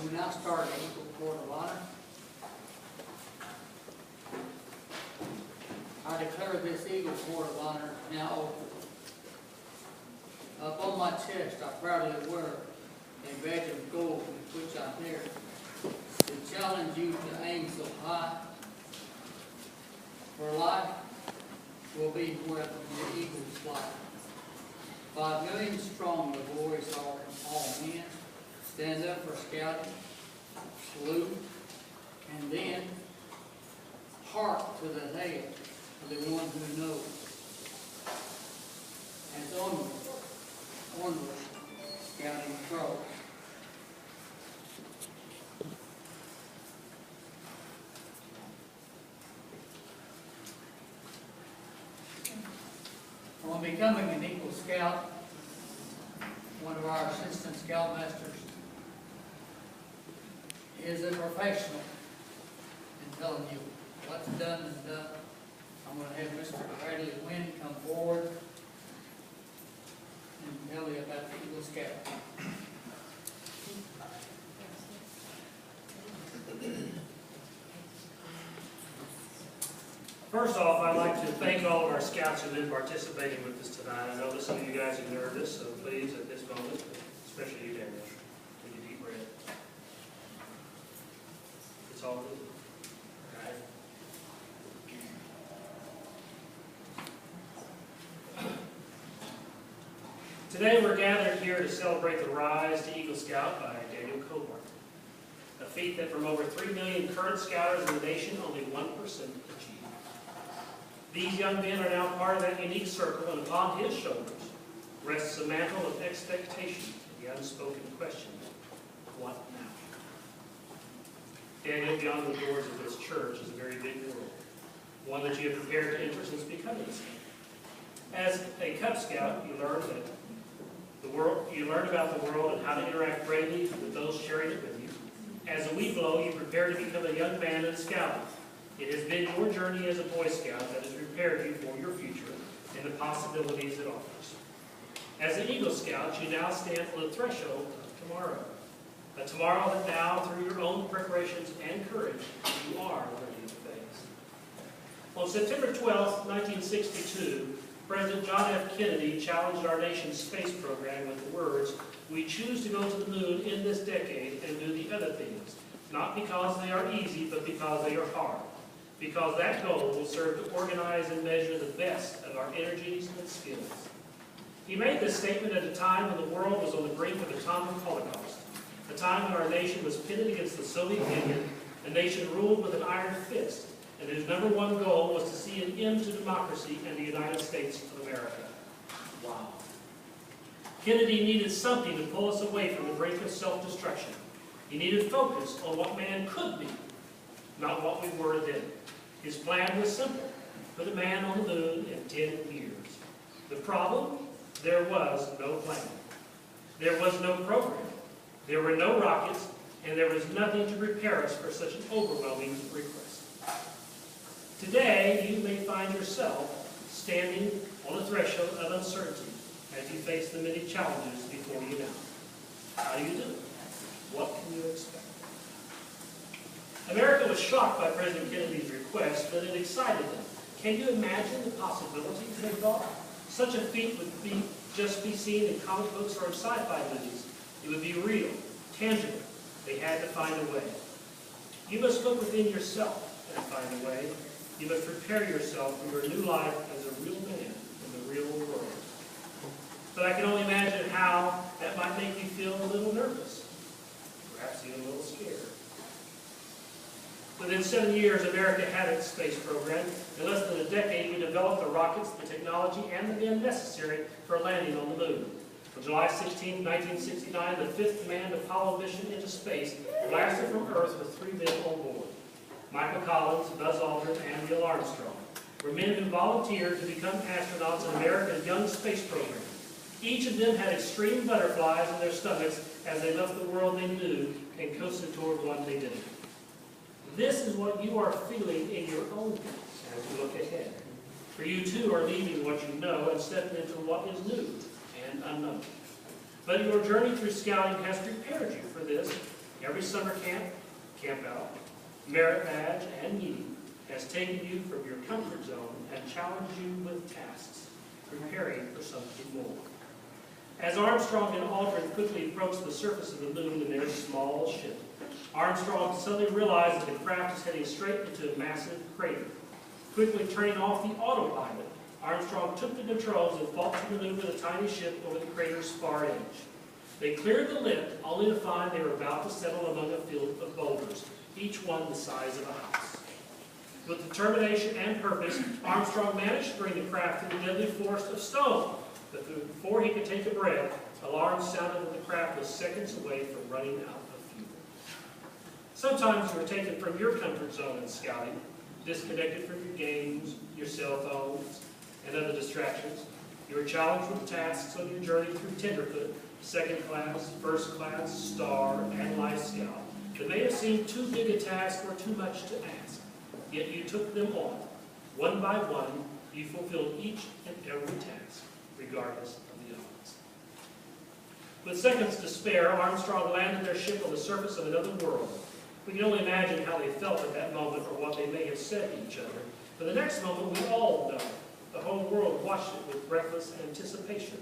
We now start the Eagle Court of Honor. I declare this Eagle Court of Honor now open. Upon my chest, I proudly wear a badge of gold with which I dare to challenge you to aim so high. For life will be where the eagles fly. 5 million strong, the boys are all men. Stand up for scouting, salute, and then hark to the hail of the one who knows. And onward, scouting crows. On becoming an Eagle Scout, one of our assistant scoutmasters is a professional in telling you what's done is done. I'm going to have Mr. Bradley Wynn come forward and tell you about the Eagle Scout. First off, I'd like to thank all of our scouts who've been participating with us tonight. I know that some of you guys are nervous, so please, at this moment, especially you, Daniel, take a deep breath. It's all good. All right. Today we're gathered here to celebrate the rise to Eagle Scout by Daniel Colbart, a feat that from over 3 million current scouters in the nation, only 1% achieved. These young men are now part of that unique circle, and upon his shoulders rests a mantle of expectation and the unspoken question, what now? Daniel, beyond the doors of this church, is a very big world, one that you have prepared to enter since becoming a scout. As a Cub Scout, you learn about the world and how to interact bravely with those sharing it with you. As a Weeblo, you prepare to become a young man in scouting. It has been your journey as a Boy Scout that has prepared you for your future and the possibilities it offers. As an Eagle Scout, you now stand on the threshold of tomorrow. A tomorrow that now, through your own preparations and courage, you are ready to face. On September 12, 1962, President John F. Kennedy challenged our nation's space program with the words, "We choose to go to the moon in this decade and do the other things, not because they are easy, but because they are hard. Because that goal will serve to organize and measure the best of our energies and skills." He made this statement at a time when the world was on the brink of atomic holocaust, a time when our nation was pitted against the Soviet Union, a nation ruled with an iron fist, and whose #1 goal was to see an end to democracy and the United States of America. Wow. Kennedy needed something to pull us away from the brink of self-destruction. He needed focus on what man could be, not what we were then. His plan was simple: put a man on the moon in 10 years. The problem? There was no plan. There was no program. There were no rockets, and there was nothing to prepare us for such an overwhelming request. Today, you may find yourself standing on a threshold of uncertainty as you face the many challenges before you now. How do you do it? What can you expect? America was shocked by President Kennedy's request, but it excited them. Can you imagine the possibilities involved? Such a feat would just be seen in comic books or in sci-fi movies. It would be real, tangible. They had to find a way. You must look within yourself and find a way. You must prepare yourself for your new life as a real man in the real world. But I can only imagine how that might make you feel a little nervous, perhaps even a little scared. Within 7 years, America had its space program. In less than a decade, we developed the rockets, the technology, and the men necessary for landing on the moon. On July 16, 1969, the 5th manned Apollo mission into space blasted from Earth with 3 men on board. Michael Collins, Buzz Aldrin, and Neil Armstrong were men who volunteered to become astronauts in America's young space program. Each of them had extreme butterflies in their stomachs as they left the world they knew and coasted toward one they didn't. This is what you are feeling in your own case as you look ahead. For you too are leaving what you know and stepping into what is new and unknown. But your journey through scouting has prepared you for this Every summer camp, camp out, merit badge, and meeting has taken you from your comfort zone and challenged you with tasks, preparing for something more. As Armstrong and Aldrin quickly approached the surface of the moon in their small ship, Armstrong suddenly realized that the craft was heading straight into a massive crater. Quickly turning off the autopilot, Armstrong took the controls and fought to maneuver the tiny ship over the crater's far edge. They cleared the lip, only to find they were about to settle among a field of boulders, each one the size of a house. With determination and purpose, Armstrong managed to bring the craft through the deadly forest of stone. But before he could take a breath, alarms sounded that the craft was seconds away from running out of fuel. Sometimes you are taken from your comfort zone in scouting, disconnected from your games, your cell phones, and other distractions. You are challenged with tasks on your journey through Tenderfoot, second class, first class, star, and life scout that may have seemed too big a task or too much to ask. Yet you took them on. One by one, you fulfilled each and every task, regardless of the odds. With seconds to spare, Armstrong landed their ship on the surface of another world. We can only imagine how they felt at that moment or what they may have said to each other. But the next moment, we all know. The whole world watched it with breathless anticipation.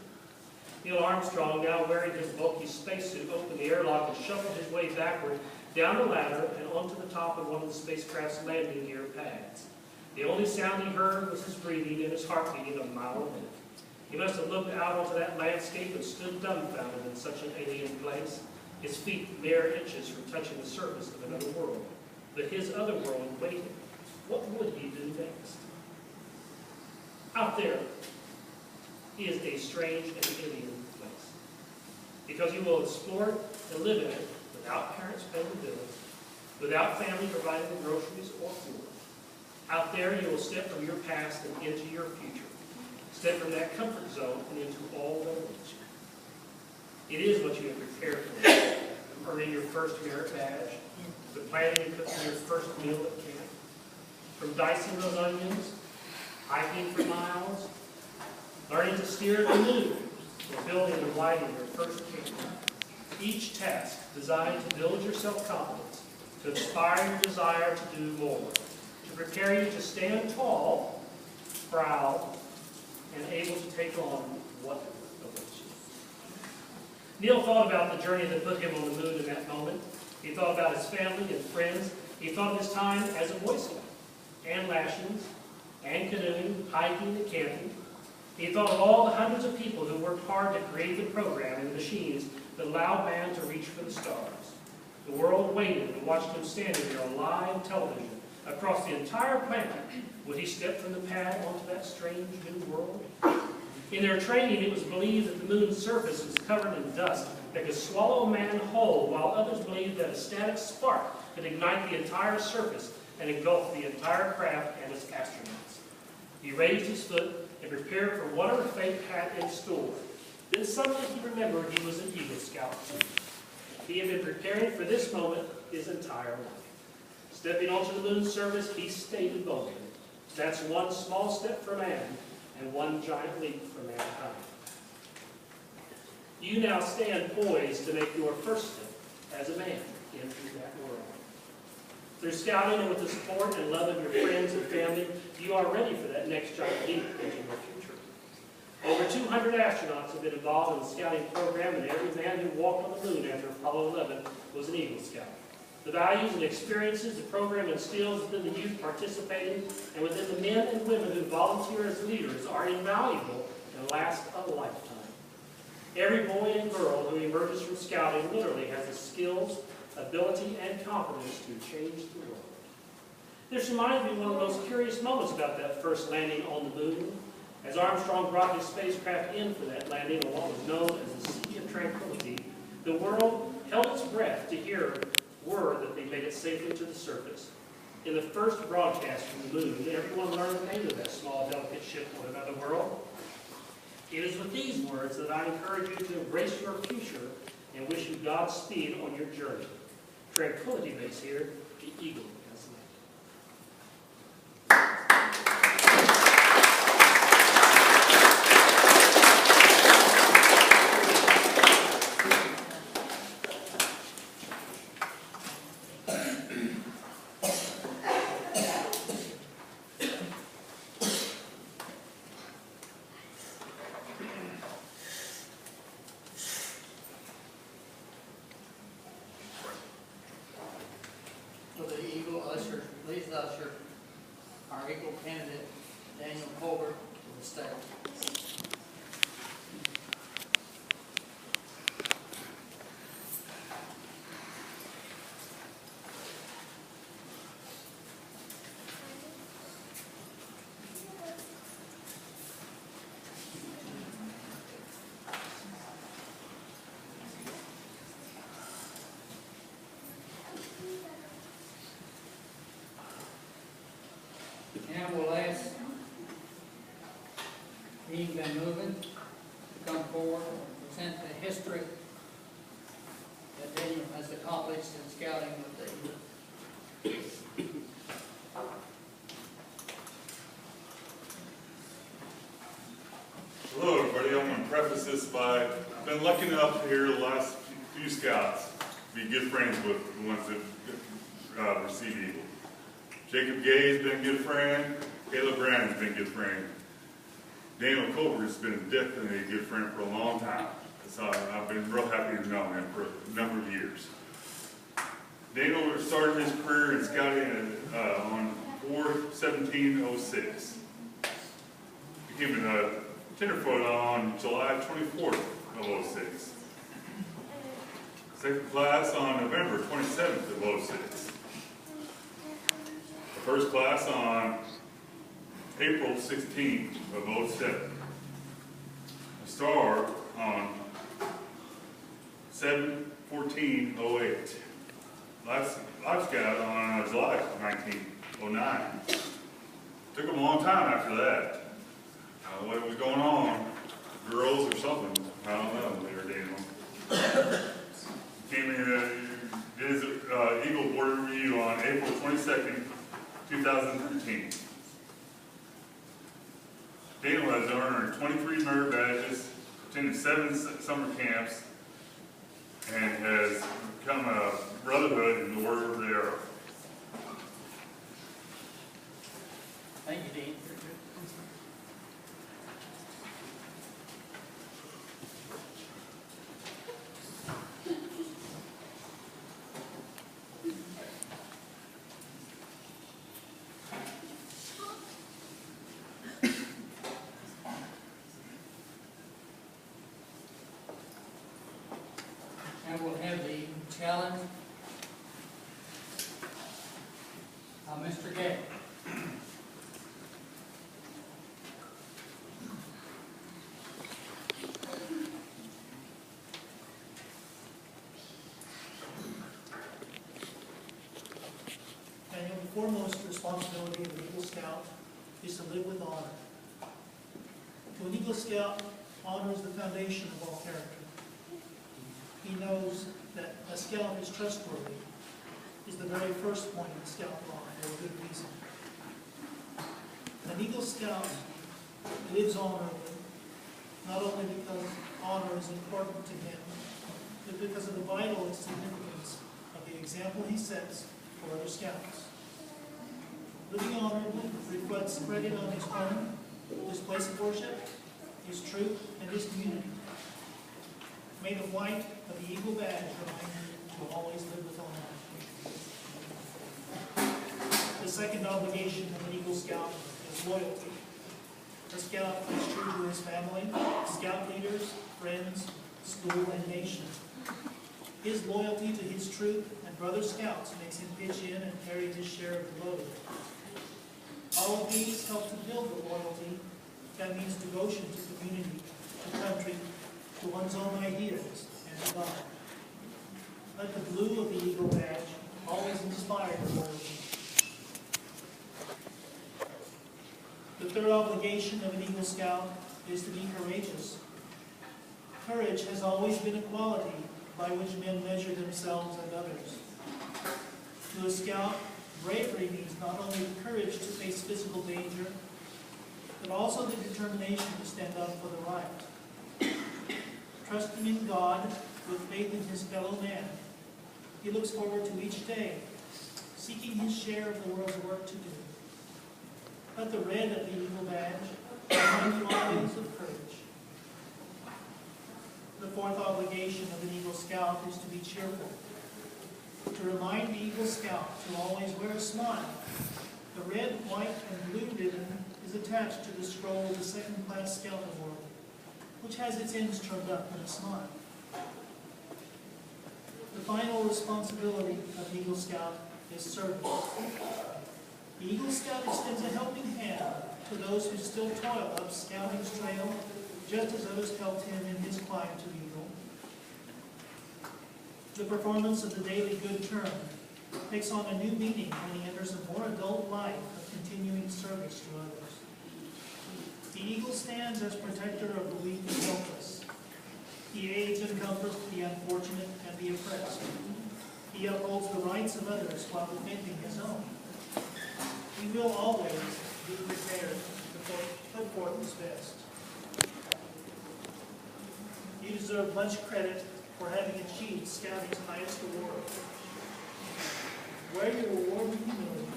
Neil Armstrong, now wearing his bulky spacesuit, opened the airlock and shuffled his way backward down the ladder and onto the top of one of the spacecraft's landing gear pads. The only sound he heard was his breathing and his heart beating a mile a minute. He must have looked out onto that landscape and stood dumbfounded in such an alien place, his feet mere inches from touching the surface of another world. But his other world waited. What would he do next? Out there is a strange and alien place, because you will explore it and live in it without parents paying the bills, without family providing the groceries or food. Out there you will step from your past and into your future. Step from that comfort zone and into all that awaits you. It is what you have prepared for. Earning your first merit badge, to planning and cooking your first meal at camp, from dicing those onions, hiking for miles, learning to steer the moon, or building and lighting your first camp. Each task designed to build your self-confidence, to inspire your desire to do more, to prepare you to stand tall, proud, and able to take on what awaits you. Neil thought about the journey that put him on the moon in that moment. He thought about his family and friends. He thought of his time as a Boy Scout, and lashings, and canoeing, hiking, and camping. He thought of all the hundreds of people who worked hard to create the program and the machines that allowed man to reach for the stars. The world waited and watched him standing there on live television across the entire planet. Would he step from the pad onto that strange new world? In their training, it was believed that the moon's surface was covered in dust that could swallow a man whole, while others believed that a static spark could ignite the entire surface and engulf the entire craft and its astronauts. He raised his foot and prepared for whatever fate had in store. Then suddenly he remembered he was an Eagle Scout too. He had been preparing for this moment his entire life. Stepping onto the moon's surface, he stated boldly, "That's one small step for man, and one giant leap for mankind." You now stand poised to make your first step as a man into that world. Through scouting and with the support and love of your friends and family, you are ready for that next giant leap into your future. Over 200 astronauts have been involved in the scouting program, and every man who walked on the moon after Apollo 11 was an Eagle Scout. The values and experiences the program instills within the youth participating and within the men and women who volunteer as leaders are invaluable and last a lifetime. Every boy and girl who emerges from scouting literally has the skills, ability, and confidence to change the world. This reminds me of one of the most curious moments about that first landing on the moon. As Armstrong brought his spacecraft in for that landing on what was known as the Sea of Tranquility, the world held its breath to hear word that they made it safely to the surface. In the first broadcast from the moon, everyone learned the name of that small, delicate ship on another world. It is with these words that I encourage you to embrace your future and wish you Godspeed on your journey. Tranquility Base here, the Eagle has landed. forward and present the history that Daniel has accomplished in scouting with the Eagles. Hello everybody, I'm going to preface this by, I've been lucky enough here the last few scouts to be good friends with the ones that receive Eagle. Jacob Gay's been a good friend, Caleb Brandon's been a good friend. Daniel Colbart has been definitely a good friend for a long time. So I've been real happy to know him for a number of years. Daniel started his career in scouting on 4/17/06. Became a tenderfoot on July 24th of 06. Second class on November 27th of 06. The first class on April 16th of 07. A star on 7/14/08. Life Scout on July 19/09. Took him a long time after that. I don't know what was going on, girls or something, I don't know, they were dating them. Came in, did his Eagle Board Review on April 22nd, 2013. Daniel has earned 23 merit badges, attended 7 summer camps, and has become a brotherhood in the Order of the Arrow. Thank you, Dean. And we'll have the challenge of Mr. Gay. Daniel, the foremost responsibility of an Eagle Scout is to live with honor. To an Eagle Scout, honor is the foundation of all character. He knows that a scout is trustworthy is the very first point of the scout law for a good reason. An Eagle Scout lives honorably, not only because honor is important to him, but because of the vital significance of the example he sets for other scouts. Living honorably reflects credit on his home, his place of worship, his troop, and his community. May the white of the Eagle badge remind you to always live with honor. The second obligation of an Eagle Scout is loyalty. A scout is true to his family, scout leaders, friends, school, and nation. His loyalty to his troop and brother scouts makes him pitch in and carry his share of the load. All of these help to build the loyalty. That means devotion to community, to country, to one's own ideals, and to God. Let the blue of the Eagle badge always inspire loyalty. The third obligation of an Eagle Scout is to be courageous. Courage has always been a quality by which men measure themselves and others. To a scout, bravery means not only the courage to face physical danger, but also the determination to stand up for the right. Trusting in God with faith in his fellow man, he looks forward to each day, seeking his share of the world's work to do. Let the red of the Eagle badge remind you always of courage. The fourth obligation of an Eagle Scout is to be cheerful. To remind the Eagle Scout to always wear a smile. The red, white, and blue ribbon is attached to the scroll of the second-class Scout Award, which has its ends turned up in a smile. The final responsibility of the Eagle Scout is service. The Eagle Scout extends a helping hand to those who still toil up Scouting's trail, just as others helped him in his climb to Eagle. The performance of the daily good turn takes on a new meaning when he enters a more adult life of continuing service to others. The Eagle stands as protector of the weak and helpless, He aids and comforts the unfortunate and the oppressed. He upholds the rights of others while defending his own. He will always be prepared to put forth his best. You deserve much credit for having achieved Scouting's highest award. Wear your award with humility,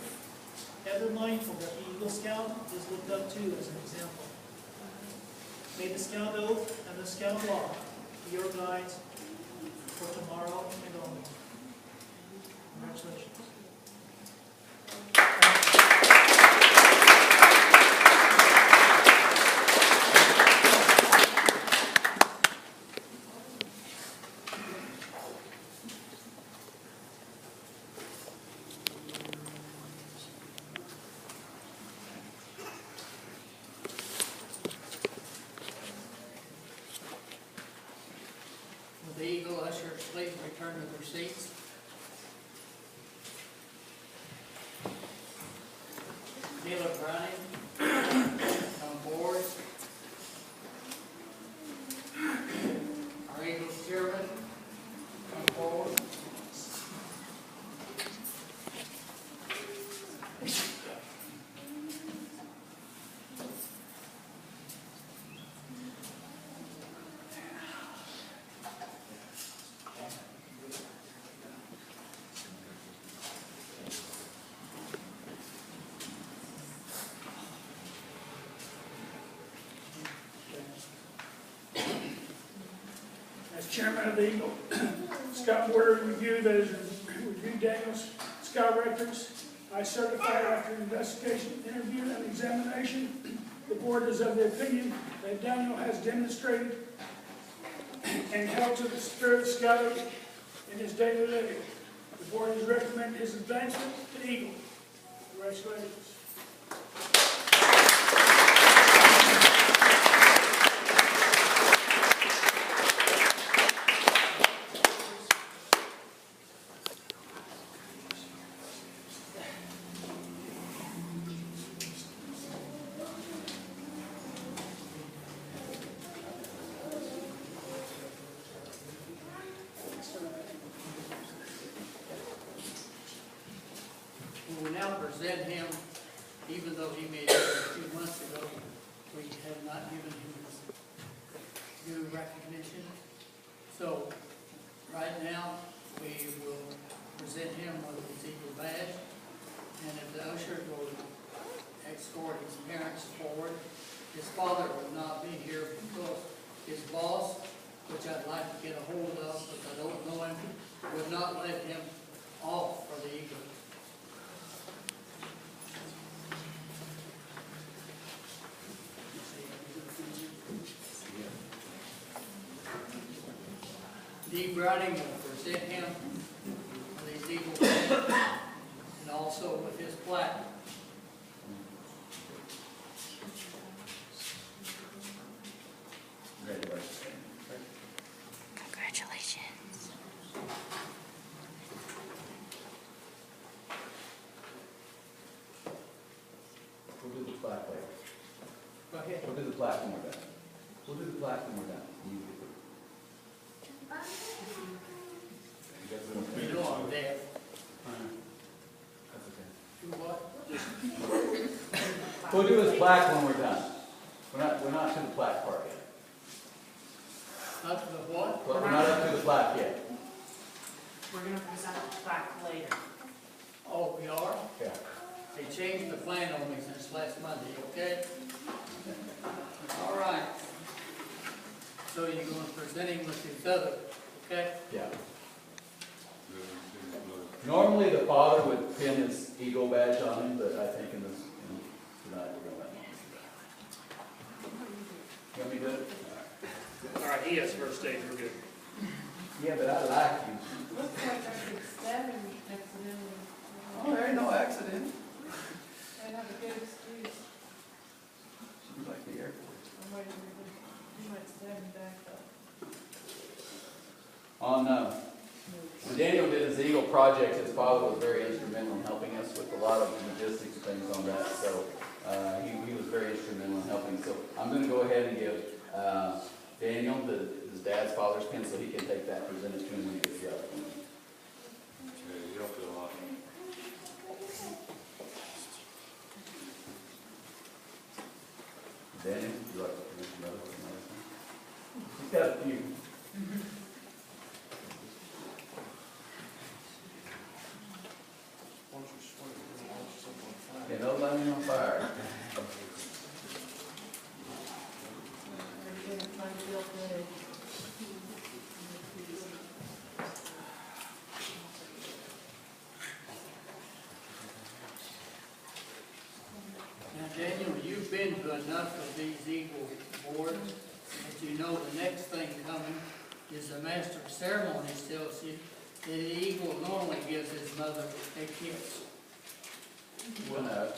ever mindful that the Eagle Scout is looked up to as an example. May the Scout Oath and the Scout Law be your guides for tomorrow and onward. Congratulations. Will the Eagle ushers please return to their seats? Taylor Browning, come forward. Our Eagles chairman, come forward. As chairman of the Eagle Scout Board Review that has reviewed Daniel's scout records, I certify after investigation, interview, and examination, the board is of the opinion that Daniel has demonstrated and held to the spirit of scouting in his daily living. The board has recommended his advancement to Eagle. Congratulations. We will now present him, even though he made it a few months ago, we have not given him his due recognition. So, right now, we will present him with his Eagle badge, and if the usher will escort his parents forward. His father will not be here because his boss, which I'd like to get a hold of, but I don't know him, would not let him off for the Eagle. Dee Browning will present him with his Eagle badge and also with his plaque. Congratulations. We'll do the plaque later. Go ahead. We'll do the plaque when we're done. We'll do the plaque when we're done. You guys don't- You know I'm deaf. That's okay. Do what? We'll do his plaque when we're done. We're not to the plaque part yet. Not to the what? But we're not up to the plaque yet. We're gonna present the plaque later. Oh, we are? Yeah. They changed the plan on me since last Monday, okay? All right. So you're going to present him with his other, okay? Yeah. Normally, the father would pin his Eagle badge on him, but I think tonight we're going to let him. You want me to do it? All right, he has first aid, we're good. Yeah, but I like you. Looks like I could stab him accidentally. Oh, there ain't no accident. I'd have a good excuse. Seems like the airport. I'm waiting for him. He might stab me back though. When Daniel did his Eagle project, his father was very instrumental in helping us with a lot of logistics things on that. So he was very instrumental in helping. So I'm going to go ahead and give Daniel the his dad's father's pin, so he can take that, present it to him when he gets the opportunity. Okay, you helped a lot. Daniel, would you like to present another one? He's got a few. Okay, no lighting on fire. Everything's trying to feel good. Now, Daniel, you've been to enough of these Eagle boards that you know the next thing coming is the master of ceremonies tells you that the eagle normally gives his mother a kiss. Well, no.